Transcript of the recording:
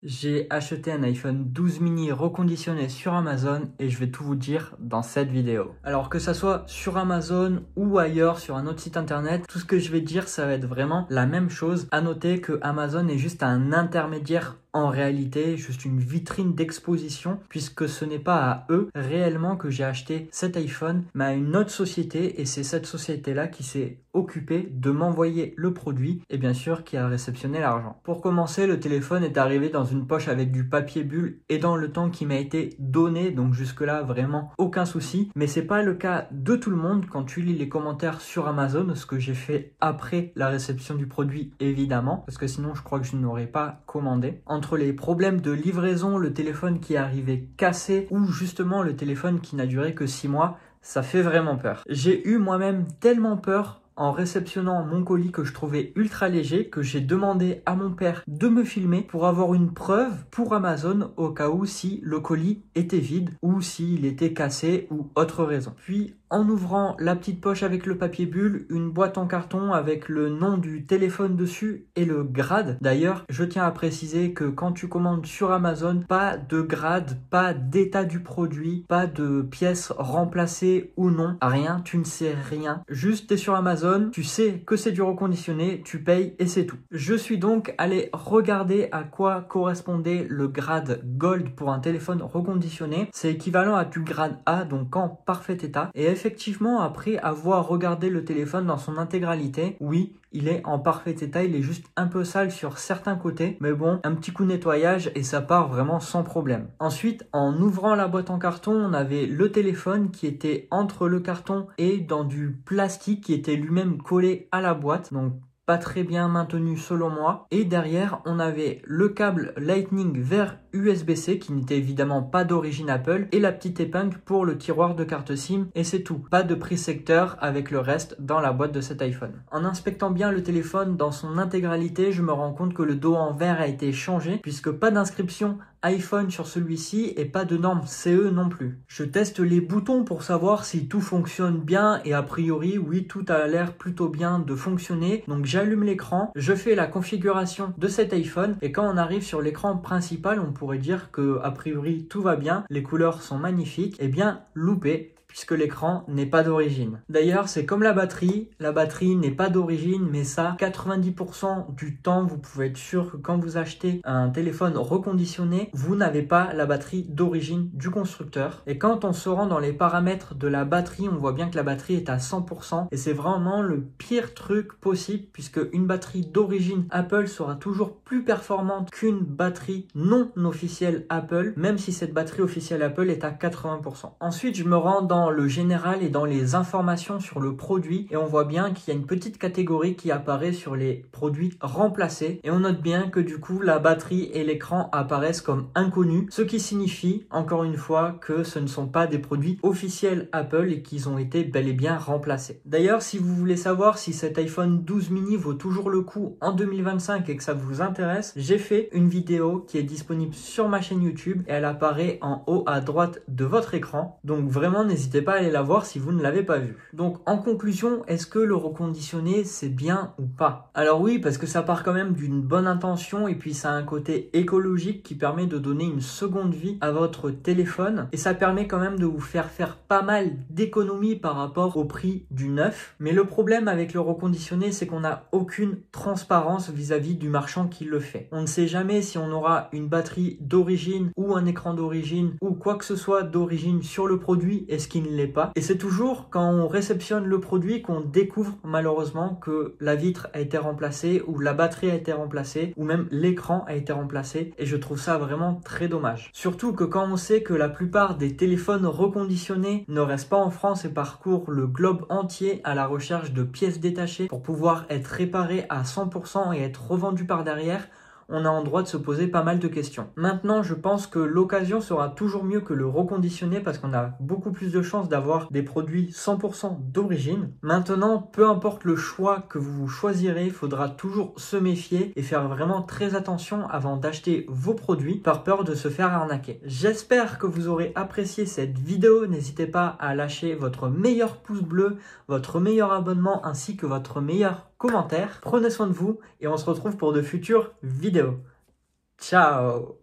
J'ai acheté un iPhone 12 mini reconditionné sur Amazon et je vais tout vous dire dans cette vidéo. Alors que ça soit sur Amazon ou ailleurs sur un autre site internet, tout ce que je vais dire ça va être vraiment la même chose. À noter que Amazon est juste un intermédiaire en réalité, juste une vitrine d'exposition puisque ce n'est pas à eux réellement que j'ai acheté cet iPhone mais à une autre société et c'est cette société-là qui s'est occupée de m'envoyer le produit et bien sûr qui a réceptionné l'argent. Pour commencer, le téléphone est arrivé dans une poche avec du papier bulle et dans le temps qui m'a été donné, donc jusque là vraiment aucun souci, mais c'est pas le cas de tout le monde. Quand tu lis les commentaires sur Amazon, ce que j'ai fait après la réception du produit évidemment, parce que sinon je crois que je n'aurais pas commandé. Entre les problèmes de livraison, le téléphone qui est arrivé cassé ou justement le téléphone qui n'a duré que 6 mois, ça fait vraiment peur. J'ai eu moi-même tellement peur en réceptionnant mon colis que je trouvais ultra léger que j'ai demandé à mon père de me filmer pour avoir une preuve pour Amazon au cas où si le colis était vide ou s'il était cassé ou autre raison. Puis en ouvrant la petite poche avec le papier bulle, une boîte en carton avec le nom du téléphone dessus et le grade. D'ailleurs, je tiens à préciser que quand tu commandes sur Amazon, pas de grade, pas d'état du produit, pas de pièces remplacées ou non, rien, tu ne sais rien. Juste t'es sur Amazon, tu sais que c'est du reconditionné, tu payes et c'est tout. Je suis donc allé regarder à quoi correspondait le grade Gold pour un téléphone reconditionné. C'est équivalent à du grade A, donc en parfait état. Et effectivement, après avoir regardé le téléphone dans son intégralité, oui, il est en parfait état, il est juste un peu sale sur certains côtés, mais bon, un petit coup de nettoyage et ça part vraiment sans problème. Ensuite, en ouvrant la boîte en carton, on avait le téléphone qui était entre le carton et dans du plastique qui était lui-même collé à la boîte, donc pas très bien maintenu selon moi. Et derrière, on avait le câble Lightning vers USB-C qui n'était évidemment pas d'origine Apple et la petite épingle pour le tiroir de carte SIM et c'est tout. Pas de prise secteur avec le reste dans la boîte de cet iPhone. En inspectant bien le téléphone dans son intégralité, je me rends compte que le dos en verre a été changé puisque pas d'inscription iPhone sur celui-ci et pas de norme CE non plus. Je teste les boutons pour savoir si tout fonctionne bien et a priori oui, tout a l'air plutôt bien de fonctionner. Donc j'allume l'écran, je fais la configuration de cet iPhone et quand on arrive sur l'écran principal, on pourrait dire que a priori tout va bien, les couleurs sont magnifiques. Eh bien loupé, puisque l'écran n'est pas d'origine. D'ailleurs, c'est comme la batterie n'est pas d'origine, mais ça, 90% du temps, vous pouvez être sûr que quand vous achetez un téléphone reconditionné, vous n'avez pas la batterie d'origine du constructeur. Et quand on se rend dans les paramètres de la batterie, on voit bien que la batterie est à 100%, et c'est vraiment le pire truc possible, puisque une batterie d'origine Apple sera toujours plus performante qu'une batterie non officielle Apple, même si cette batterie officielle Apple est à 80%. Ensuite, je me rends dans le général et dans les informations sur le produit et on voit bien qu'il y a une petite catégorie qui apparaît sur les produits remplacés et on note bien que du coup la batterie et l'écran apparaissent comme inconnus, ce qui signifie encore une fois que ce ne sont pas des produits officiels Apple et qu'ils ont été bel et bien remplacés. D'ailleurs, si vous voulez savoir si cet iPhone 12 mini vaut toujours le coup en 2025 et que ça vous intéresse, j'ai fait une vidéo qui est disponible sur ma chaîne YouTube et elle apparaît en haut à droite de votre écran, donc vraiment n'hésitez pas à aller la voir si vous ne l'avez pas vue. Donc en conclusion, est-ce que le reconditionné c'est bien ou pas? Alors oui, parce que ça part quand même d'une bonne intention et puis ça a un côté écologique qui permet de donner une seconde vie à votre téléphone et ça permet quand même de vous faire pas mal d'économies par rapport au prix du neuf. Mais le problème avec le reconditionné, c'est qu'on n'a aucune transparence vis-à-vis du marchand qui le fait. On ne sait jamais si on aura une batterie d'origine ou un écran d'origine ou quoi que ce soit d'origine sur le produit et ce qui ne l'est pas. Et c'est toujours quand on réceptionne le produit qu'on découvre malheureusement que la vitre a été remplacée ou la batterie a été remplacée ou même l'écran a été remplacé et je trouve ça vraiment très dommage. Surtout que quand on sait que la plupart des téléphones reconditionnés ne restent pas en France et parcourent le globe entier à la recherche de pièces détachées pour pouvoir être réparés à 100% et être revendus par derrière, on a en droit de se poser pas mal de questions. Maintenant, je pense que l'occasion sera toujours mieux que le reconditionné parce qu'on a beaucoup plus de chances d'avoir des produits 100% d'origine. Maintenant, peu importe le choix que vous choisirez, il faudra toujours se méfier et faire vraiment très attention avant d'acheter vos produits par peur de se faire arnaquer. J'espère que vous aurez apprécié cette vidéo. N'hésitez pas à lâcher votre meilleur pouce bleu, votre meilleur abonnement ainsi que votre meilleur commentaire. Prenez soin de vous et on se retrouve pour de futures vidéos. Ciao!